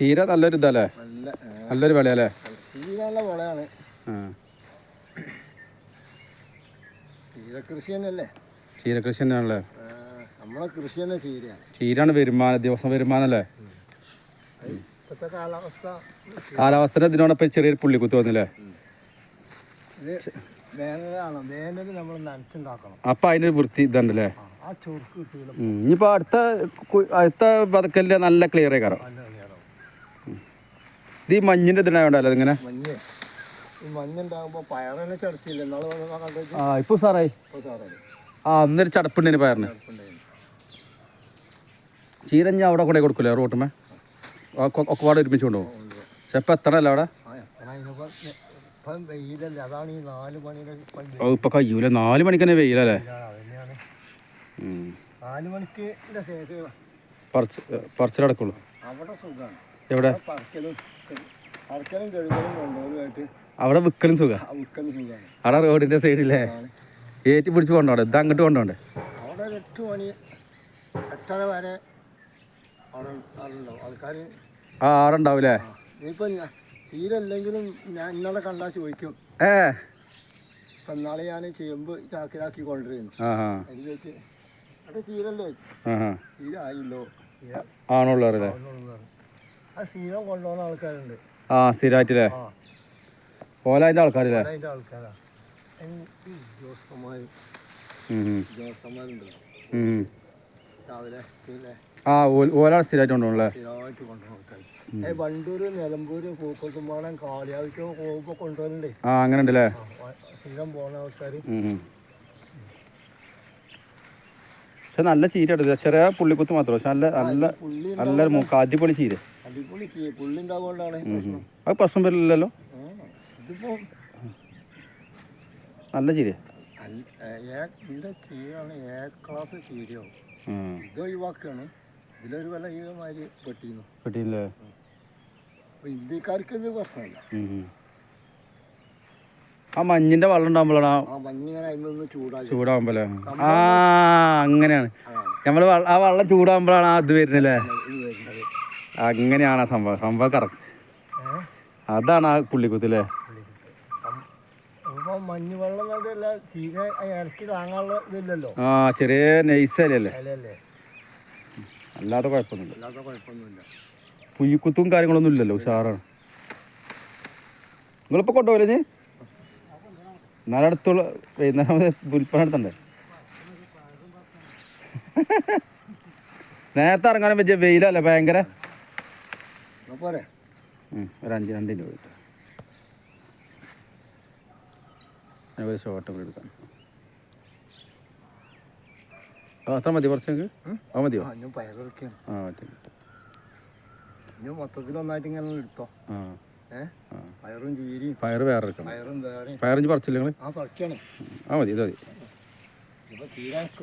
ചീര നല്ലൊരു ഇതല്ലേ, നല്ലൊരു വിളയല്ലേ? ചീര നല്ല വിളയാണ്. ചീരകൃഷി തന്നെയല്ലേ? ചീരകൃഷി തന്നെയാണല്ലേ? നമ്മളെ കൃഷി തന്നെ ചീരയാണ്. ചീരാണ് വരുമാനം, ദിവസം വരുമാനല്ലേ? ഇപ്പോഴത്തെ കാലാവസ്ഥ ഇതിനോടൊപ്പം ചെറിയൊരു പുള്ളിക്കുത്ത് വന്നില്ലേ? വേനലാണ്, വേനൽ നമ്മൾ നനച്ചുണ്ടാക്കണം. അപ്പം അതിനൊരു വൃത്തി ഇതുണ്ടല്ലേ? ആ ചൊറുക്ക് കിട്ടൂല. ഇനിയിപ്പോൾ അടുത്ത പതക്കലിൻ്റെ നല്ല ക്ലിയർ ആയി കയറാം. ഇത് ഈ മഞ്ഞിൻ്റെ ഇതിനായോണ്ടല്ലോ അതിങ്ങനെ മഞ്ഞുണ്ടാകുമ്പോൾ പയറിനെ ചടച്ചില്ല. ആ ഇപ്പോൾ സാറായി. അന്നൊരു ചടപ്പുണ്ടേന് പയറിന്. ചീരഞ്ഞ അവിടെ കൊണ്ടേ കൊടുക്കൂലേ റോട്ടുമേ? ഒക്കെ പാടെ ഒരുമിച്ച് കൊണ്ടുപോകും. പക്ഷെ ഇപ്പം എത്തണല്ലോ അവിടെ? ഇപ്പൊ കഴിയൂല, 4 മണിക്ക് തന്നെ വെയിലല്ലേ? 4 മണിക്ക് പറിച്ചിലടക്കുള്ളൂ. അവിടെ സുഖമാണ്. എവിടെ? അവിടെ വിൽക്കലും സുഖം. അവിടെ റോഡിന്റെ സൈഡില്ലേ ഏറ്റി പിടിച്ച് കൊണ്ടോണ്ടേ? ഇത് അങ്ങോട്ട് കൊണ്ടോണ്ടേ? അവിടെ 8 മണി 8:30 വരെ ആൾക്കാർ ആറുണ്ടാവൂലേ? ഇനിയിപ്പോ ചീര അല്ലെങ്കിലും ഞാൻ ഇന്നലെ കണ്ടാ ചോദിക്കും. ഇപ്പൊ ഇന്നാളെ ഞാൻ ചെയ്യുമ്പോ ചാക്കിലാക്കി കൊണ്ടുവരുന്നു. അതിന് ചോദിച്ച് അവിടെ ചീരല്ലോ, ചീര ആയില്ലോ ആണുള്ളൂ. ആ സ്ഥിരം കൊണ്ടുപോകുന്ന ആൾക്കാരുണ്ട്. സ്ഥിരമായിട്ടില്ലേ? ഓല അതിന്റെ ആൾക്കാരില്ലേ? അതിന്റെ ആൾക്കാരാ ജോസന്മാരുണ്ടല്ലോ രാവിലെ ഓല സ്ഥിരമായിട്ട് കൊണ്ടുപോകണല്ലേ? സ്ഥിരമായിട്ട് കൊണ്ടുപോകുന്ന ആൾക്കാർ വണ്ടൂര്, നിലമ്പൂര്, പൂക്കോട്ടുംപാടം, കാളിയാവിക്ക് പോകുമ്പോ കൊണ്ടുപോകലുണ്ടേ. അങ്ങനെ ഉണ്ടല്ലേ? സ്ഥിരം പോകുന്ന ആൾക്കാർ. പക്ഷെ നല്ല ചീര എടുത്തത്, ചെറിയ പുള്ളിക്കുത്ത് മാത്രം. പക്ഷെ നല്ല അടിപൊളി ചീര. അടിപൊളി പുള്ളി ഉണ്ടാവുകൊണ്ടാണ് അത് പ്രശ്നം വരില്ലല്ലോ. ഇതിപ്പോ നല്ല ചീര. ഇതിന്റെ ചീരാണ് എ ക്ലാസ് ചീരയാവും. ഇത് ഒഴിവാക്കുകയാണ്. ഇതിലൊരു വില ഈ മാതിരി പെട്ടില്ലേ? ഇന്ത്യക്കാർക്ക് ഇത് പ്രശ്നമില്ല. ആ മഞ്ഞിന്റെ വെള്ളം ഉണ്ടാകുമ്പോഴാണ് ചൂടാകുമ്പോഴേ. അങ്ങനെയാണ് നമ്മള് ആ വെള്ളം ചൂടാകുമ്പോഴാണ് അത് വരുന്നില്ലേ? അങ്ങനെയാണ് ആ സംഭവം കറക്റ്റ്. അതാണ് ആ പുള്ളിക്കുത്തില്ലേ? മഞ്ഞുവെള്ളം ചെറിയ നൈസല്ലേ? അല്ലാതെ കുഴപ്പമൊന്നുമില്ല. പുയ്യക്കുത്തും കാര്യങ്ങളൊന്നും ഇല്ലല്ലോ, ഉഷാറാണ്. നിങ്ങളിപ്പോൾ കൊണ്ടുപോയില്ലേ? എന്നാലും അടുത്തുള്ള വൈകുന്നേരം വിൽപ്പന എടുത്തണ്ടേ? നേരത്തെ ഇറങ്ങാനും പറ്റിയ വെയിലല്ലേ ഭയങ്കര? ഒരു 2 രൂപ കിട്ടും. ഒരു ഷോർട്ട് എടുക്കാൻ അത്ര മതി? കുറച്ചെങ്കിൽ മതിയോ? മൊത്തത്തിൽ ഒന്നായിട്ട് ഇങ്ങനെ എടുത്തോ. പയറും ചീരയും. പയറ് വേറെ എടുക്കണം. പയറിഞ്ച് പറിച്ചില്ല നിങ്ങൾ? പറിക്കണം. മതി, ഇത് മതി.